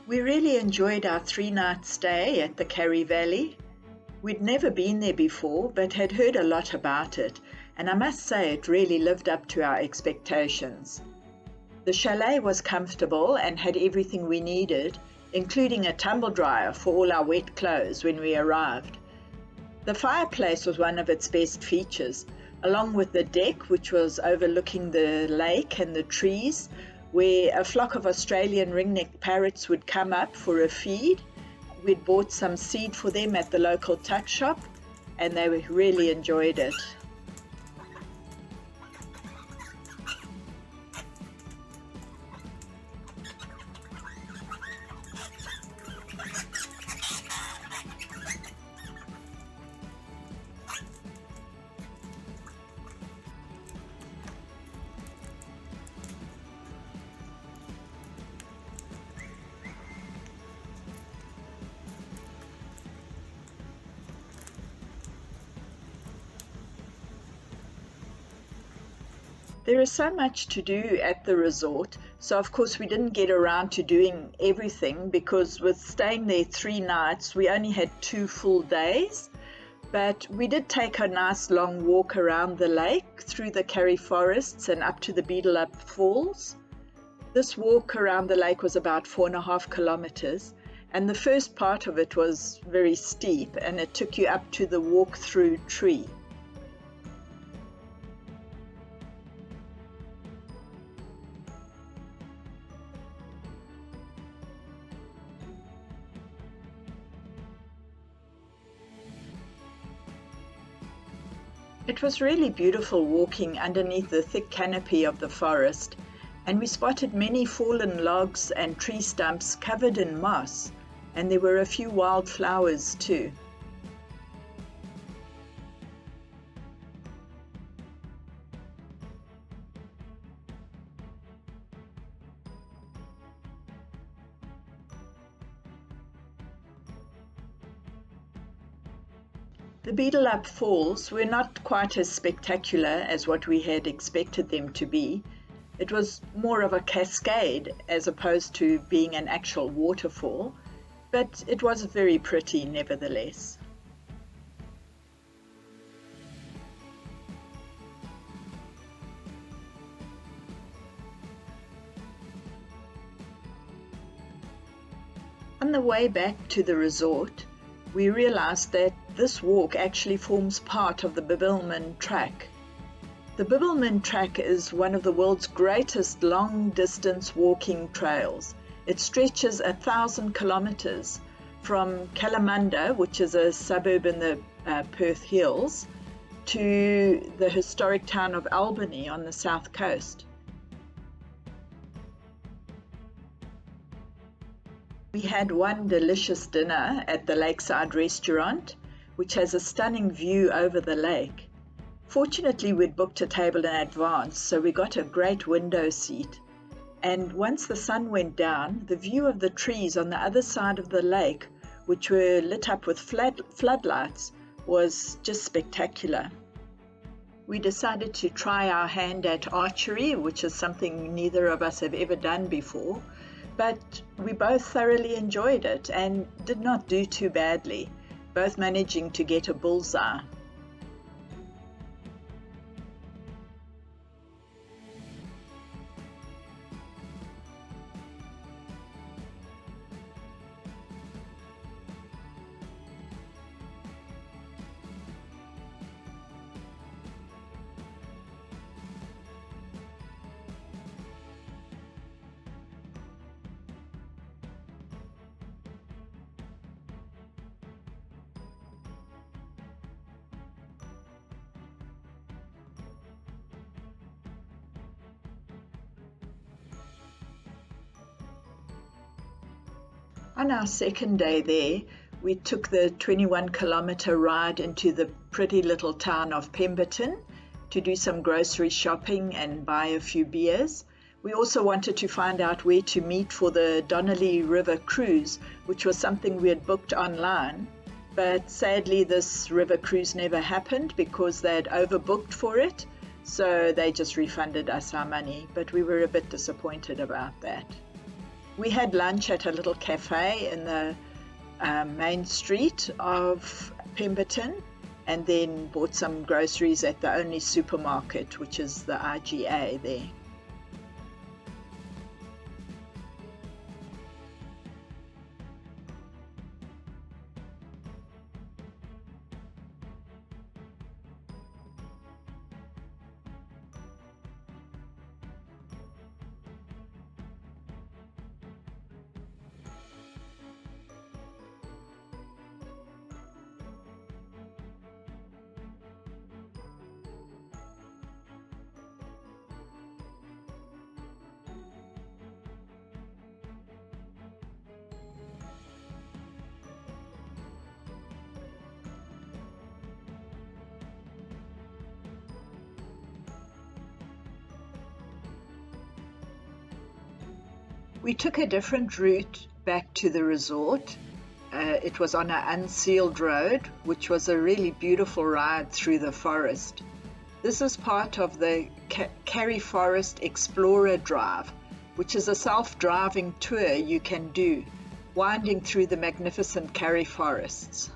We really enjoyed our 3-night stay at the Karri Valley. We'd never been there before, but had heard a lot about it, and I must say it really lived up to our expectations. The chalet was comfortable and had everything we needed, including a tumble dryer for all our wet clothes when we arrived. The fireplace was one of its best features, along with the deck, which was overlooking the lake and the trees, where a flock of Australian ringneck parrots would come up for a feed. We'd bought some seed for them at the local tuck shop, and they really enjoyed it. There is so much to do at the resort, so of course we didn't get around to doing everything because with staying there 3 nights, we only had 2 full days. But we did take a nice long walk around the lake, through the Karri forests and up to the Beetle Falls. This walk around the lake was about 4.5 kilometers, and the first part of it was very steep, and it took you up to the walk-through tree. It was really beautiful walking underneath the thick canopy of the forest, and we spotted many fallen logs and tree stumps covered in moss, and there were a few wild flowers too. The Beetle Falls were not quite as spectacular as what we had expected them to be. It was more of a cascade as opposed to being an actual waterfall, but it was very pretty nevertheless. On the way back to the resort, we realized that this walk actually forms part of the Hamelin track. The Hamelin track is one of the world's greatest long-distance walking trails. It stretches 1,000 kilometers from Kalamunda, which is a suburb in the Perth Hills, to the historic town of Albany on the south coast. We had one delicious dinner at the lakeside restaurant, which has a stunning view over the lake. Fortunately, we'd booked a table in advance, so we got a great window seat. And once the sun went down, the view of the trees on the other side of the lake, which were lit up with floodlights, was just spectacular. We decided to try our hand at archery, which is something neither of us have ever done before, but we both thoroughly enjoyed it and did not do too badly, both managing to get a bullseye. On our second day there, we took the 21-kilometer ride into the pretty little town of Pemberton to do some grocery shopping and buy a few beers. We also wanted to find out where to meet for the Donnelly River cruise, which was something we had booked online. But sadly, this river cruise never happened because they had overbooked for it, so they just refunded us our money. But we were a bit disappointed about that. We had lunch at a little cafe in the main street of Pemberton, and then bought some groceries at the only supermarket, which is the IGA there. We took a different route back to the resort. It was on an unsealed road, which was a really beautiful ride through the forest. This is part of the Karri Forest Explorer Drive, which is a self-driving tour you can do, winding through the magnificent Karri forests.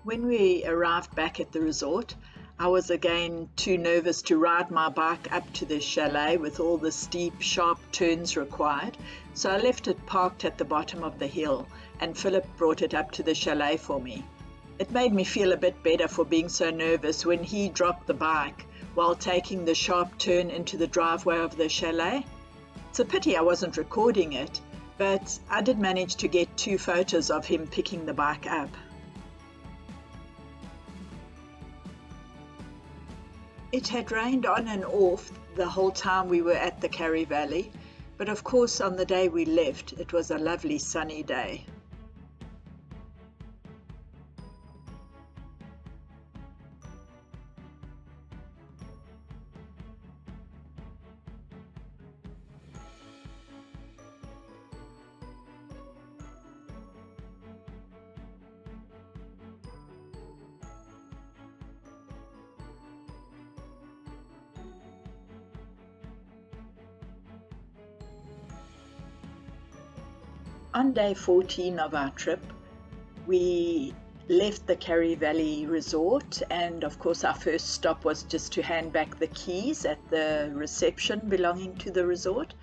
When we arrived back at the resort, I was again too nervous to ride my bike up to the chalet with all the steep, sharp turns required, so I left it parked at the bottom of the hill, and Phillip brought it up to the chalet for me. It made me feel a bit better for being so nervous when he dropped the bike while taking the sharp turn into the driveway of the chalet. It's a pity I wasn't recording it, but I did manage to get 2 photos of him picking the bike up. It had rained on and off the whole time we were at the Karri Valley, but of course on the day we left it was a lovely sunny day. On day 14 of our trip, we left the Karri Valley Resort, and of course our first stop was just to hand back the keys at the reception belonging to the resort,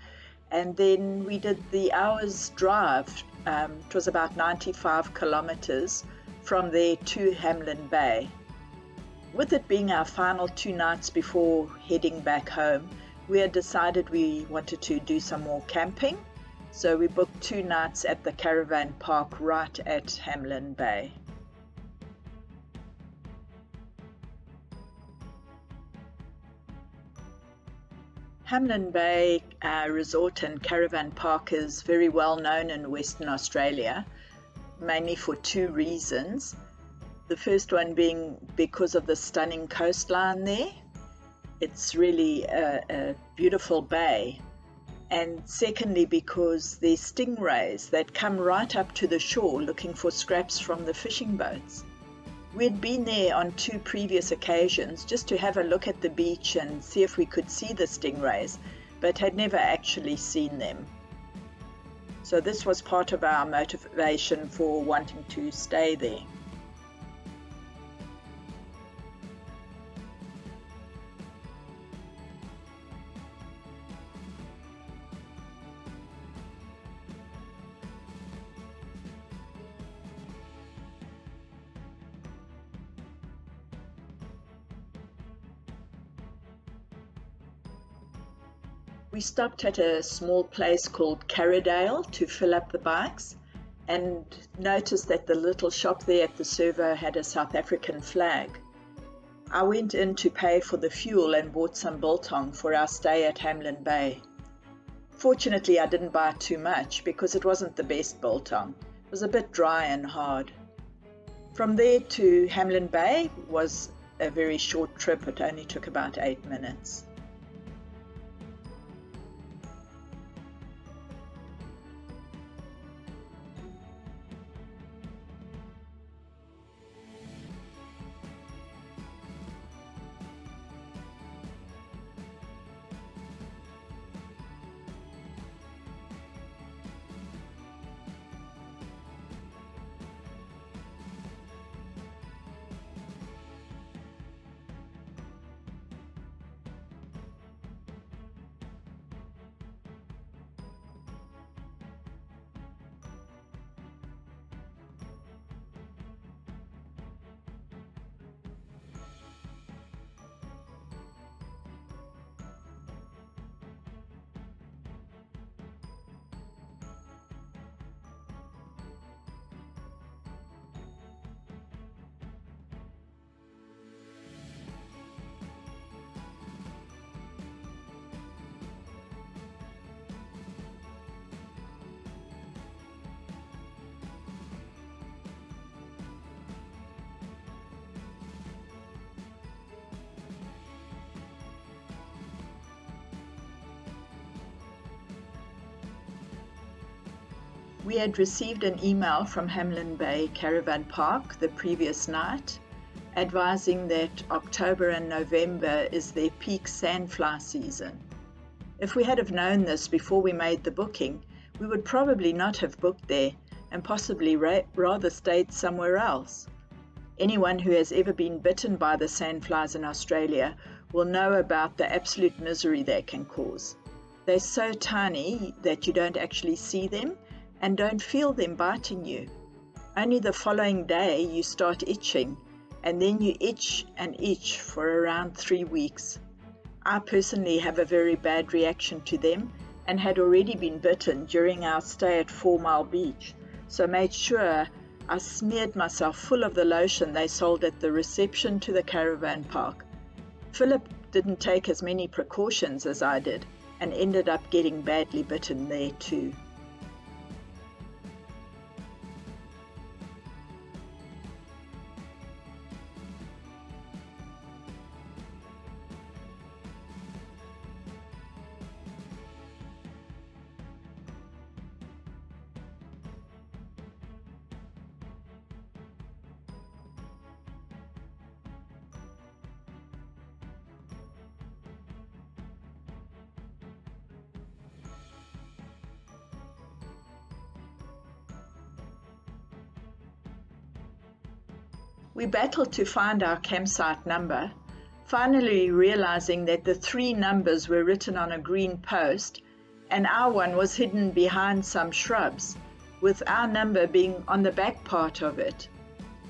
and then we did the hour's drive. It was about 95 kilometers from there to Hamelin Bay. With it being our final 2 nights before heading back home, we had decided we wanted to do some more camping. So we booked 2 nights at the caravan park right at Hamelin Bay. Hamelin Bay Resort and Caravan Park is very well known in Western Australia, mainly for 2 reasons. The first one being because of the stunning coastline there. It's really a beautiful bay. And secondly, because there's stingrays that come right up to the shore looking for scraps from the fishing boats. We'd been there on 2 previous occasions just to have a look at the beach and see if we could see the stingrays, but had never actually seen them. So this was part of our motivation for wanting to stay there. We stopped at a small place called Carridale to fill up the bikes, and noticed that the little shop there at the servo had a South African flag. I went in to pay for the fuel and bought some biltong for our stay at Hamelin Bay. Fortunately, I didn't buy too much because it wasn't the best biltong. It was a bit dry and hard. From there to Hamelin Bay was a very short trip. It only took about 8 minutes. We had received an email from Hamelin Bay Caravan Park the previous night advising that October and November is their peak sandfly season. If we had have known this before we made the booking, we would probably not have booked there and possibly rather stayed somewhere else. Anyone who has ever been bitten by the sandflies in Australia will know about the absolute misery they can cause. They're so tiny that you don't actually see them and don't feel them biting you. Only the following day you start itching, and then you itch and itch for around 3 weeks. I personally have a very bad reaction to them and had already been bitten during our stay at 4 Mile Beach, so made sure I smeared myself full of the lotion they sold at the reception to the caravan park. Phillip didn't take as many precautions as I did and ended up getting badly bitten there too. We battled to find our campsite number, finally realizing that the 3 numbers were written on a green post and our one was hidden behind some shrubs, with our number being on the back part of it.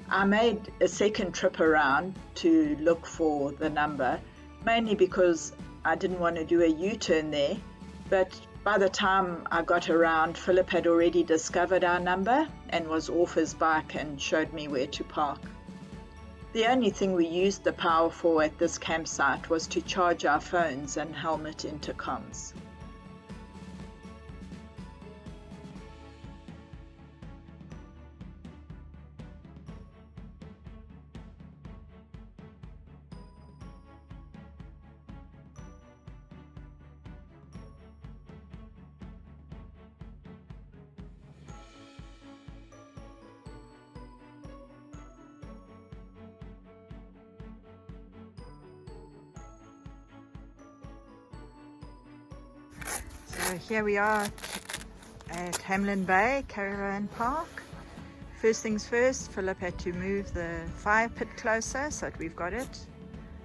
I made a second trip around to look for the number, mainly because I didn't want to do a U-turn there, but by the time I got around, Phillip had already discovered our number and was off his bike and showed me where to park. The only thing we used the power for at this campsite was to charge our phones and helmet intercoms. So here we are at Hamelin Bay Caravan Park. First things first, Phillip had to move the fire pit closer so that we've got it.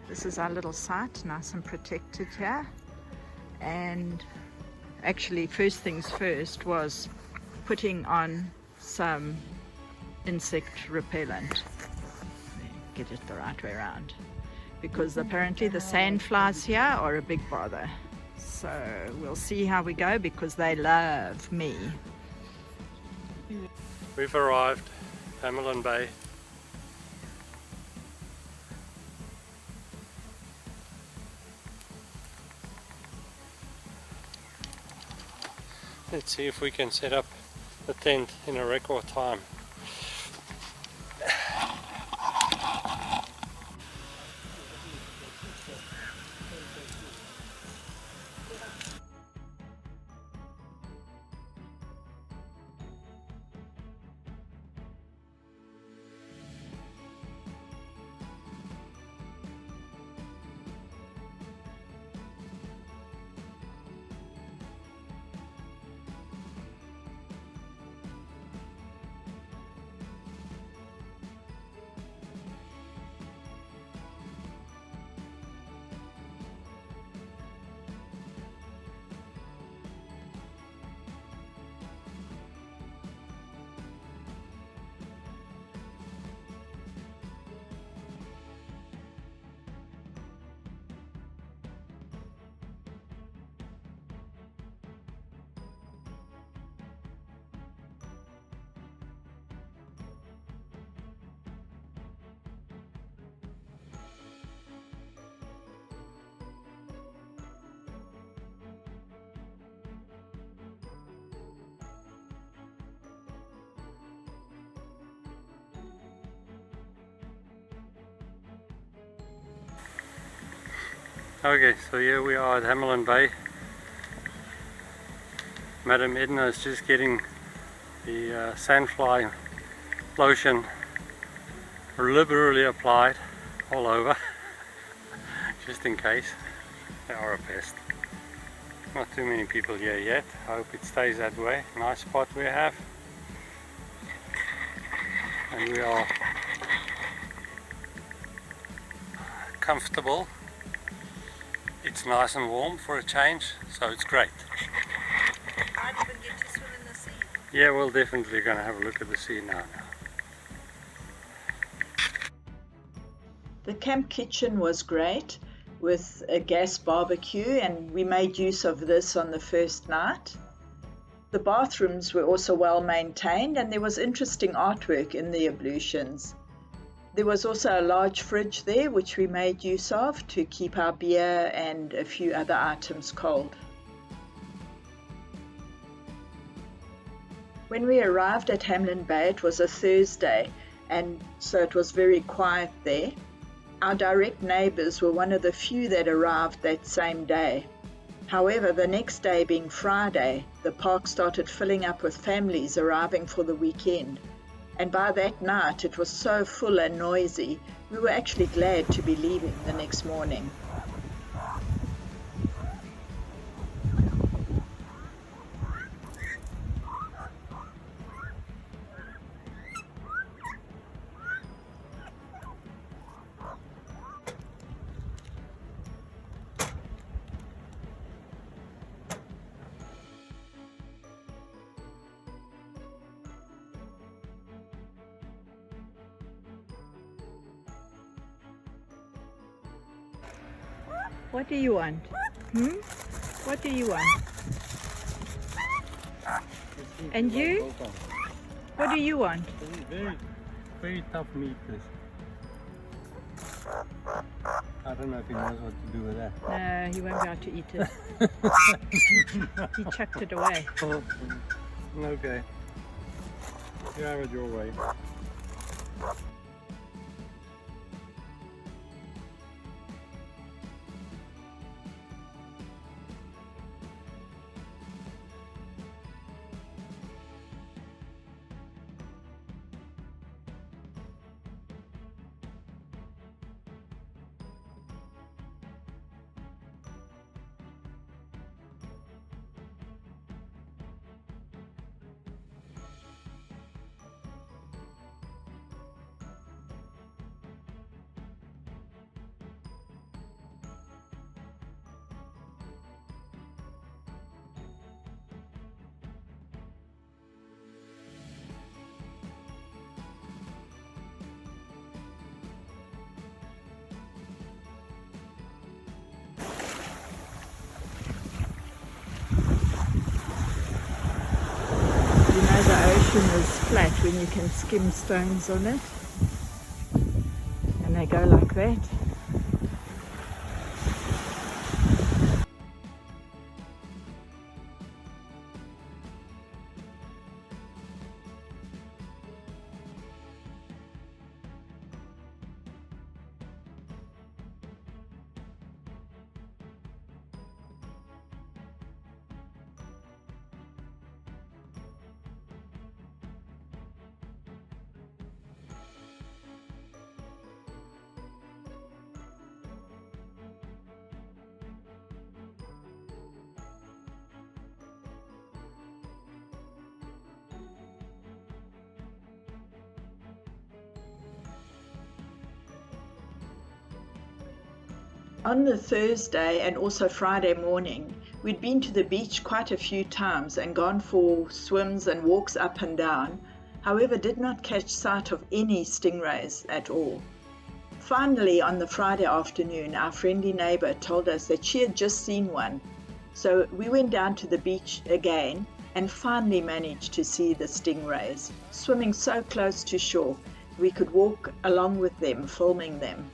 This is our little site, nice and protected here. And actually first things first was putting on some insect repellent. Get it the right way around. Because apparently the sandflies here are a big bother. So we'll see how we go because they love me. We've arrived, Hamelin Bay. Let's see if we can set up the tent in a record time. Okay, so here we are at Hamelin Bay. Madam Edna is just getting the sandfly lotion liberally applied all over, just in case. They are a pest. Not too many people here yet. I hope it stays that way. Nice spot we have. And we are comfortable. It's nice and warm for a change, so it's great. I'd even get to swim in the sea. Yeah, we're definitely going to have a look at the sea now. The camp kitchen was great with a gas barbecue, and we made use of this on the first night. The bathrooms were also well maintained, and there was interesting artwork in the ablutions. There was also a large fridge there which we made use of to keep our beer and a few other items cold. When we arrived at Hamelin Bay, it was a Thursday, and so it was very quiet there. Our direct neighbours were one of the few that arrived that same day. However, the next day being Friday, the park started filling up with families arriving for the weekend. And by that night it was so full and noisy, we were actually glad to be leaving the next morning. What do you want? What do you want? And you? What do you want? Very, very tough meat, this. I don't know if he knows what to do with that. No, he won't be able to eat it. He chucked it away. Oh, okay. You have it your way. The ocean is flat when you can skim stones on it, and they go like that. On the Thursday and also Friday morning, we'd been to the beach quite a few times and gone for swims and walks up and down, however did not catch sight of any stingrays at all. Finally, on the Friday afternoon, our friendly neighbour told us that she had just seen one, so we went down to the beach again and finally managed to see the stingrays, swimming so close to shore we could walk along with them, filming them.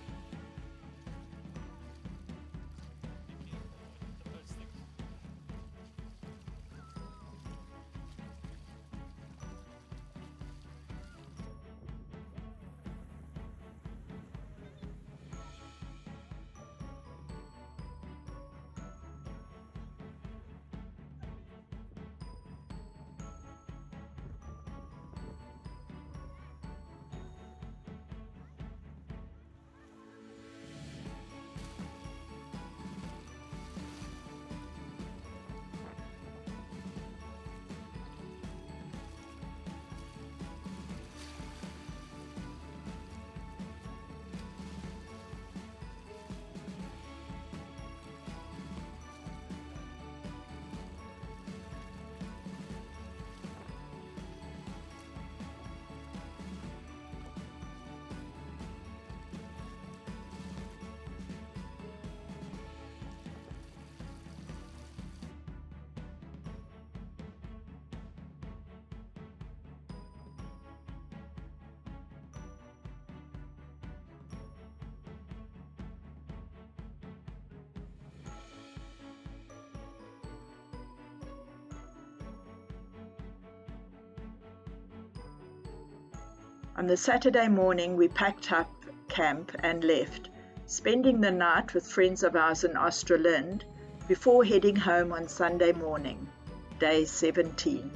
On the Saturday morning we packed up camp and left, spending the night with friends of ours in Australind before heading home on Sunday morning, day 17.